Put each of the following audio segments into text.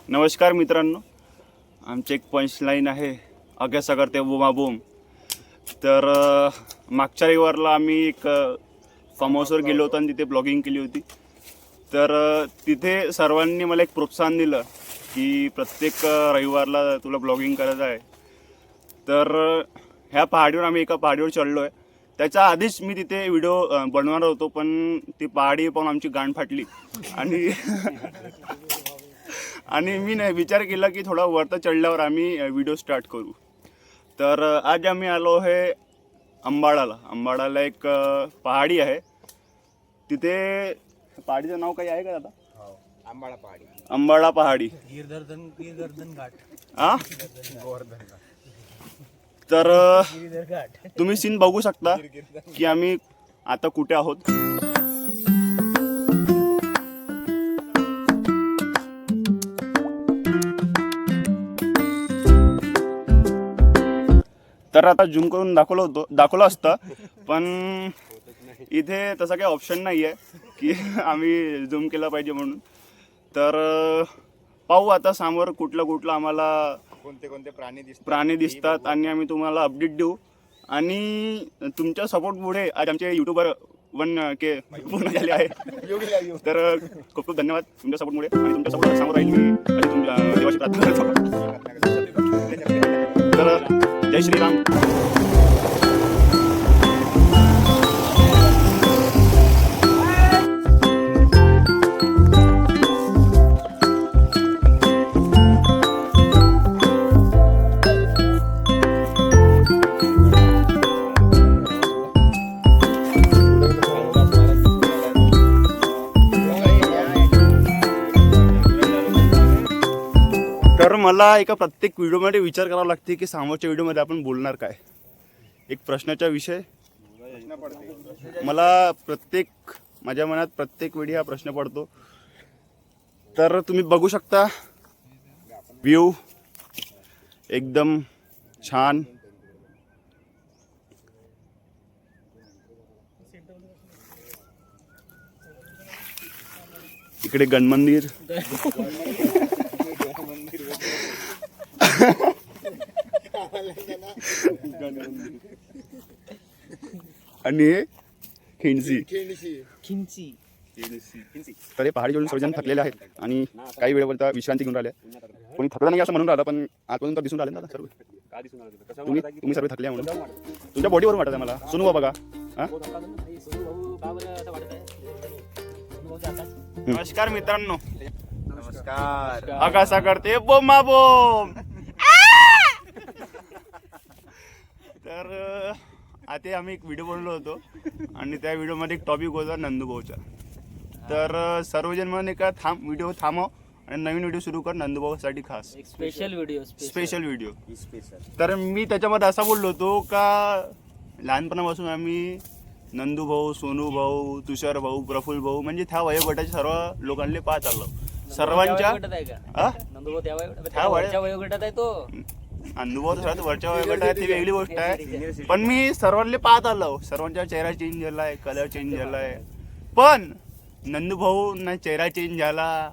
नमस्कार मित्रांनो, आमचे एक पंचलाईन आहे अगेसा करते बुमाबूम. तर मागच्या रविवारला आम्ही एक फार्म हाऊसवर गेलो होतो आणि तिथे ब्लॉगिंग केली होती. तर तिथे सर्वांनी मला एक प्रोत्साहन दिलं की प्रत्येक रविवारला तुला ब्लॉगिंग करायचं आहे. तर ह्या पहाडीवर आम्ही एका पहाडीवर चढलो आहे. त्याच्या आधीच मी तिथे व्हिडिओ बनवणार होतो, पण ती पहाडी पाहून आमची गांड फाटली आणि मी विचार केला की थोडा वरती चढल्यावर आम्ही व्हिडिओ स्टार्ट करू. तर आज आम्ही आलो आहे अंबाडाला एक पहाडी आहे. तिथे पहाडीचं नाव काही आहे का दादा? अंबाडा पहाडी, गिरधर्धन घाट. तर तुम्ही सीन बघू शकता की आम्ही आता कुठे आहोत. तर आता झूम करून दाखवलं असतं, पण इथे तसं काही ऑप्शन नाही आहे की आम्ही झूम केला पाहिजे म्हणून. तर पाहू आता समोर कुठलं आम्हाला कोणते प्राणी दिसतात आणि आम्ही तुम्हाला अपडेट देऊ. आणि तुमच्या सपोर्टमुळे आज आमचे युट्यूबर 1K पूर्ण झाले आहे. तर खूप खूप धन्यवाद तुमच्या सपोर्टमुळे. आणि तुमच्या सपोर्ट समोर राहील मी आणि तुमच्या देवाची प्रार्थना करतो. तर जय श्रीराम. तर मला एका प्रत्येक व्हिडिओमध्ये विचार करावा लागते की समोरच्या व्हिडिओमध्ये आपण बोलणार काय. एक प्रश्नाचा विषय मला माझ्या मनात प्रत्येक वेळी हा प्रश्न पडतो. तर तुम्ही बघू शकता व्ह्यू एकदम छान. इकडे गणमंदिर आणि खिंची. तर हे पहाडी चढून सर्वजण थकलेले आहेत आणि काही वेळेपर्यंत विश्रांती घेऊन राहिले. कोणी थकलं नाही असं म्हणून राहिलं, पण आजपर्यंत दिसून राहिले ना सर्व. तुम्ही सर्व थकले म्हणून तुमच्या बॉडीवरून वाटत आहे मला. सुनू बघा. नमस्कार मित्रांनो. नमस्कार. अगासा करते बोमाबोम. तर आता आम्ही एक व्हिडिओ बनवलो होतो आणि त्या व्हिडिओमध्ये एक टॉपिक होता नंदूभाऊचा. तर सर्वजण म्हणून एका व्हिडिओ थांबव आणि नवीन व्हिडिओ सुरू कर नंदूभाऊसाठी खास स्पेशल व्हिडिओ. तर मी त्याच्यामध्ये असा बोललो होतो का लहानपणापासून आम्ही नंदूभाऊ, सोनूभाऊ, तुषार भाऊ, प्रफुल्ल भाऊ म्हणजे त्या वयोगटाच्या सर्व लोकांना पाहत आलो. सर्वांच्या वयोगटात आहे तो. अनुभव सर्वात वरच्या वयोगटात आहे ती वेगळी गोष्ट आहे, पण मी सर्वांना पाहत आलो. सर्वांचा चेहरा चेंज झालाय, कलर चेंज झालाय. पण नंदूभाऊ ना चेहरा चेंज झाला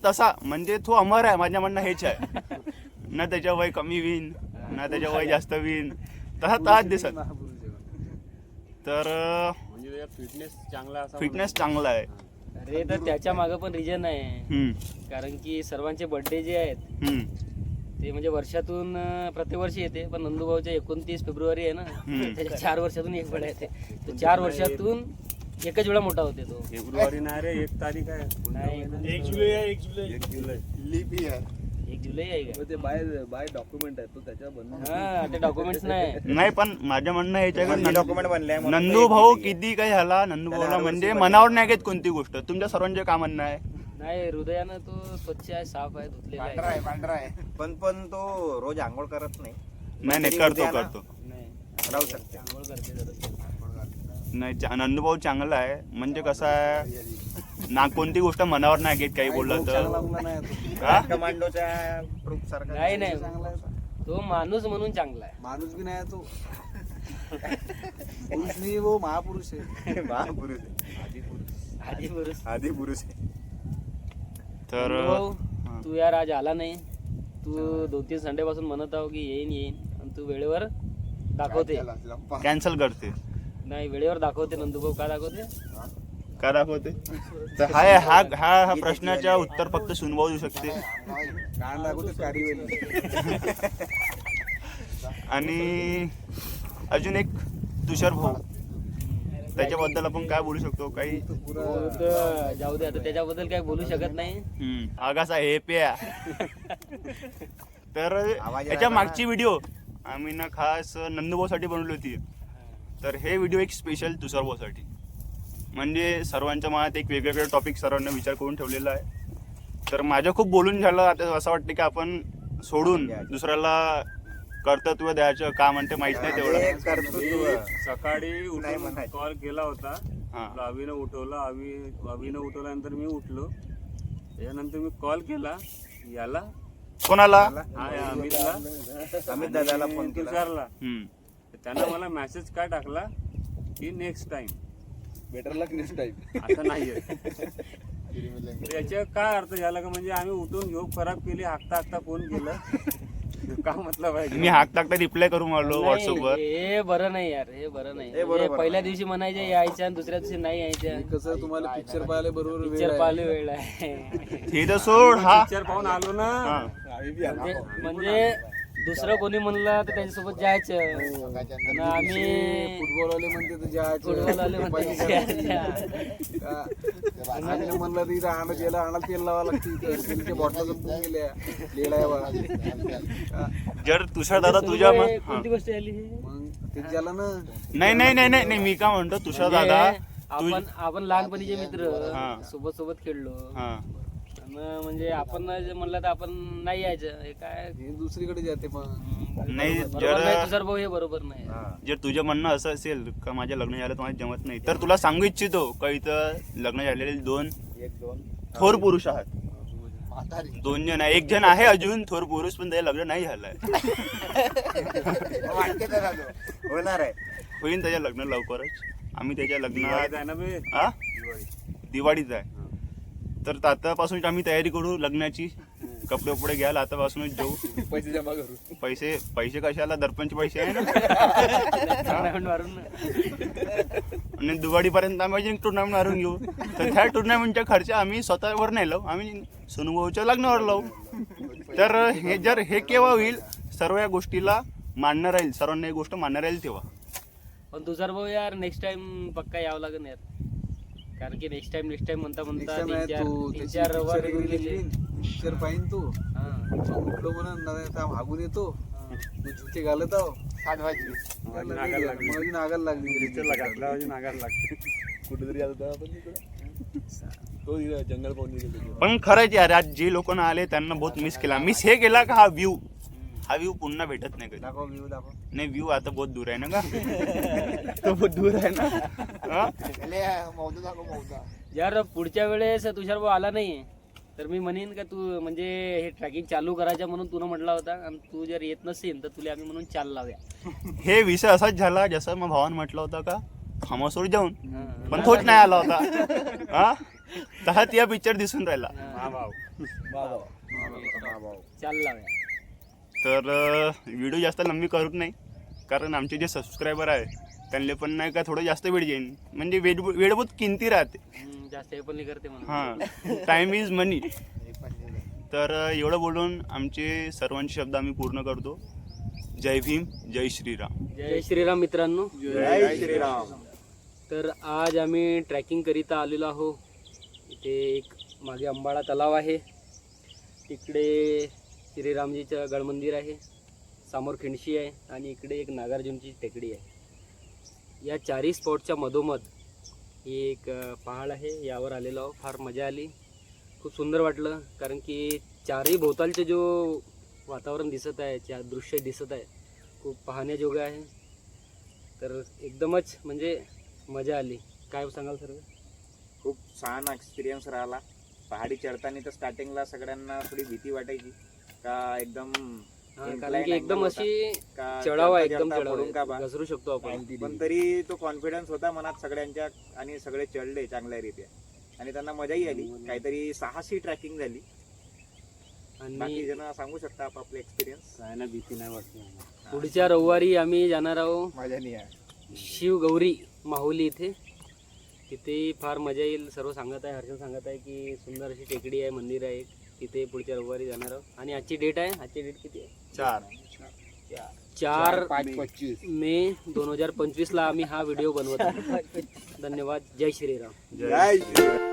तसा म्हणजे तो अमर आहे. माझ्या म्हणणं हेच आहे. ना त्याच्या वय कमी होईन ना त्याच्या वय जास्त होईन, तसाच दिसत. तर फिटनेस चांगला आहे. अरे तर त्याच्या मागे पण रिजन आहे. कारण की सर्वांचे बर्थडे जे आहेत ते म्हणजे वर्षातून प्रत्येक वर्षी येते, पण नंदूभाऊच्या 29 फेब्रुवारी आहे ना, त्याच्या 4 वर्षातून एक वेळा येते. तर 4 वर्षातून एकच वेळा मोठा होते तो. फेब्रुवारी नाही रे, 1 तारीख आहे. नाही, 1 जुलै लीप इयर. 1 जुलै आहे का? ते बाय डॉक्युमेंट आहे तो त्याच्या हा, ते डॉक्युमेंट्स नाही. पण माझ्या म्हणणं हेच आहे किती का डॉक्युमेंट बनले नंदू भाऊ किती काही झाला, नंदू भाऊला म्हणजे मनावर नाही घेत कोणती गोष्ट. तुमच्या सर्वांचे काय म्हणणं आहे? नाही, हृदयानं तो स्वच्छ आहे, साफ आहे, धुतलेला आहे. पांढरा आहे. पण तो रोज आंघोळ करत नाही. नाही करतो नाही, राहू शकते. आंघोळ करते दररोज. नाही. नंदू भाऊ चांगला आहे म्हणजे कसं आहे ना, कोणती गोष्ट मनावर नाही घेत. काही बोललं तर कमांडोच्या ग्रुप सारखा नाही, तो माणूस म्हणून चांगला आहे. माणूस भी नाही तो पुरुष नाही, वो महापुरुष आहे. महापुरुष आहे. आधी पुरुष. आधी पुरुष आहे. तर भाऊ तू यार आज आला नाही. तू 2-3 संडे पासून म्हणत आहो की येईन आणि तू वेळेवर दाखवते. कॅन्सल करते. नाही, वेळेवर दाखवते. नंदूभाऊ का दाखवते? का दाखवते? तर हा प्रश्नाच्या उत्तर फक्त सुनभाऊ देऊ शकते. कान दाखवते कारीवेली. आणि अजून एक तुषार भाऊ, त्याच्याबद्दल आपण काय बोलू शकतो? काही हो, तर जाऊ दे, आता त्याच्याबद्दल काही बोलू शकत नाही. आगासा हे प्या. तर याच्या मागची व्हिडिओ आम्ही ना खास नंदूभाऊसाठी बनवली होती. तर हे व्हिडिओ एक स्पेशल तुषार भाऊसाठी, म्हणजे सर्वांच्या मनात एक वेगवेगळे टॉपिक सर्वांना विचार करून ठेवलेला आहे. तर माझं खूप बोलून झालं. आता असं वाटतं की आपण सोडून दुसऱ्याला कर्तृत्व द्यायचं का म्हणते माहित नाही तेवढं. सकाळी नाही उठून म्हणायचं. कॉल केला होता. हा. अवीनं उठवलं. अवीनं उठवल्यानंतर मी उठलो. त्याच्यानंतर मी कॉल केला याला, कोणाला? अमित दादाला फोन केला. तुषारला. हम्म. त्यानं मला मेसेज काय टाकला की नेक्स्ट टाइम. बेटर लक नेक्स्ट टाइम. असं नाहीये. याच्या काय अर्थ झाला का, म्हणजे आम्ही उठून झोप खराब केली, हाकता फोन केलं. का मतलब आहे? मी हाक टाकता रिप्लाय करून आलो व्हॉट्सअपवर. हे बरं नाही यार, हे बरं नाही. हे बरोबर म्हणजे पहिल्या दिवशी म्हणायचे यायच्या आणि दुसऱ्या दिवशी नाही यायच्या. कसं तुम्हाला पिक्चर पाहायला बरोबर पिक्चर पाहिले वेळ आहे. हे तर सोड. हा पिक्चर पाहून आलो ना. हा. म्हणजे दुसरं कोणी म्हणलं तर त्याच्यासोबत जायचं. आणि आम्ही फुटबॉल वाले म्हणते तर जायचं. फुटबॉल वाले म्हणते जायचं. आम्ही म्हणलं तर इथं आणत गेला आणायला तेल लावा लागते. स्टीलच्या बॉटला संपून गेल्या लिडायला. जर तुषार दादा तुझ्या हे कोणती गोष्ट आली हे? मग ते झालं ना. नाही मी काय म्हणतो, तुषार दादा आपण लहानपणीचे मित्र हा. सोबत खेळलो. हा. आणि म्हणजे आपण जे म्हणलं तर आपण नाही यायचं. हे काय हे दुसरीकडे जाते मग. नाही, बरोबर नाही तुषार भाऊ, हे बरोबर नाही. जर तुझं म्हणणं असं असेल का माझं लग्न झालं तर माझं जमत नाही, तर तुला सांगू इच्छितो का इथं लग्न झालेले दोन थोर पुरुष आहात. 2 जण आहे. 1 जण आहे अजून थोर पुरुष, पण त्याचं लग्न नाही झालंय. होणार आहे. होईन त्याच्या लग्न लवकरच. आम्ही त्याच्या दिवाळीत लग्नात आहे ना बे. हा? दिवाळीच आहे. तर आतापासून आम्ही तयारी करू लग्नाची. कपडे उपडे घ्याल आतापासूनच जाऊ. पैसे जमा करू. पैसे कशाला? दर्पणचे पैसे आहे ना. टुर्नामेंट मारून आणि दिवाळीपर्यंत आम्ही अजून टुर्नामेंट मारून घेऊ. तर त्या टुर्नामेंटचा खर्च आम्ही स्वतःवर नाही लावू, आम्ही सोनूभाऊच्या लग्नावर लावू. तर हे केव्हा होईल? सर्व या गोष्टीला मान्य राहील, सर्वांना ही गोष्ट मान्य राहील तेव्हा. पण तुषार भाऊ यार नेक्स्ट टाइम पक्का यावं लागेल यार. कारण की नेक्स्ट टाइम म्हणता तीन चार रविवार गेले. पिक्चर पाहिन तू हा. उठलो म्हणून मागून येतो. मग जुते घालत आहो. नागायला लागली. कुठेतरी आलो तो जंगल पाहून गेलो. पण खरंच यार, आज जे लोक आले त्यांना बहुत मिस केला. मिस हे केला का हा व्ह्यू पुन्हा भेटत नाही कधी. दाखव व्ह्यू दाखव. नाही, व्ह्यू आता बहुत दूर आहे ना का? तो बहुत दूर आहे ना. हा? यार पुढच्या वेळेस तुषार भाऊ आला नाही तर मी म्हणेन का तू म्हणजे हे ट्रॅकिंग चालू करायचं म्हणून तुला म्हटला होता. आणि तू जर येत नसेल तर तुला आम्ही म्हणून चाल लावूया. हे विषय असाच झाला जसं मग भावानं म्हटलं होतं का फार्महाऊसवर जाऊन, हा. पण तोच नाही आला होता. हा, तसाच या पिक्चर दिसून राहिला. चाल लावूया. तर व्हिडिओ जास्त लंबी करूच नाही, कारण आमचे जे सबस्क्रायबर आहे त्यांना पण नाही का थोडं जास्त वेळ जाईन. म्हणजे वेळ बहुत किमती राहते. जास्त हे पण नाही करते म्हणून. हां, टाईम इज मनी. तर एवढं बोलून आमचे सर्वांचे शब्द आम्ही पूर्ण करतो. जय भीम, जय श्रीराम. जय श्रीराम मित्रांनो. जय श्रीराम. तर आज आम्ही ट्रॅकिंग करिता आलेलो आहो. इथे एक मागे अंबाळा तलाव आहे, तिकडे श्रीरामजीचं गड मंदिर आहे, समोर खिंडशी आहे आणि इकडे एक नागार्जुनची टेकडी आहे. या 4 स्पॉटच्या मधोमध ही एक पहाड आहे, यावर आलेलो आहो. फार मजा आली, खूप सुंदर वाटलं. कारण की 4ही भोवतालचे जो वातावरण दिसत आहे, दृश्य दिसत आहे, खूप पाहण्याजोगं आहे. तर एकदमच म्हणजे मजा आली. काय सांगाल सर? खूप छान एक्सपिरियन्स राहिला. पहाडी चढताना तर स्टार्टिंगला सगळ्यांना थोडी भीती वाटायची का एकदम कारण की एकदम अशी का चढावा, चढता एकदम चढता पडून का चढावा बा. घसरू शकतो आपण. पण तरी तो कॉन्फिडन्स होता मनात सगळ्यांच्या आणि सगळे चढले चांगल्या रीत्या आणि त्यांना मजाही आली. काहीतरी साहसी ट्रॅकिंग झाली. आणि बाकी जण सांगू शकता आपापले एक्सपिरियन्स. काय ना भीती नाही वाटली आम्हाला. पुढच्या रविवारी आम्ही जाणार आहोत माझ्या नाही आहे. शिवगौरी माहुली इथे. तिथे फार मजा येईल. सर्व सांगत आहे, हर्षल सांगत आहे की सुंदर अशी टेकडी आहे, मंदिर आहे. तिथे पुढच्या रविवारी जाणार आहोत. आणि आजची डेट आहे, आजची डेट किती आहे? 4 5-25 मे 2025 ला आम्ही हा व्हिडिओ बनवत आहोत. धन्यवाद. जय श्रीराम. जय जय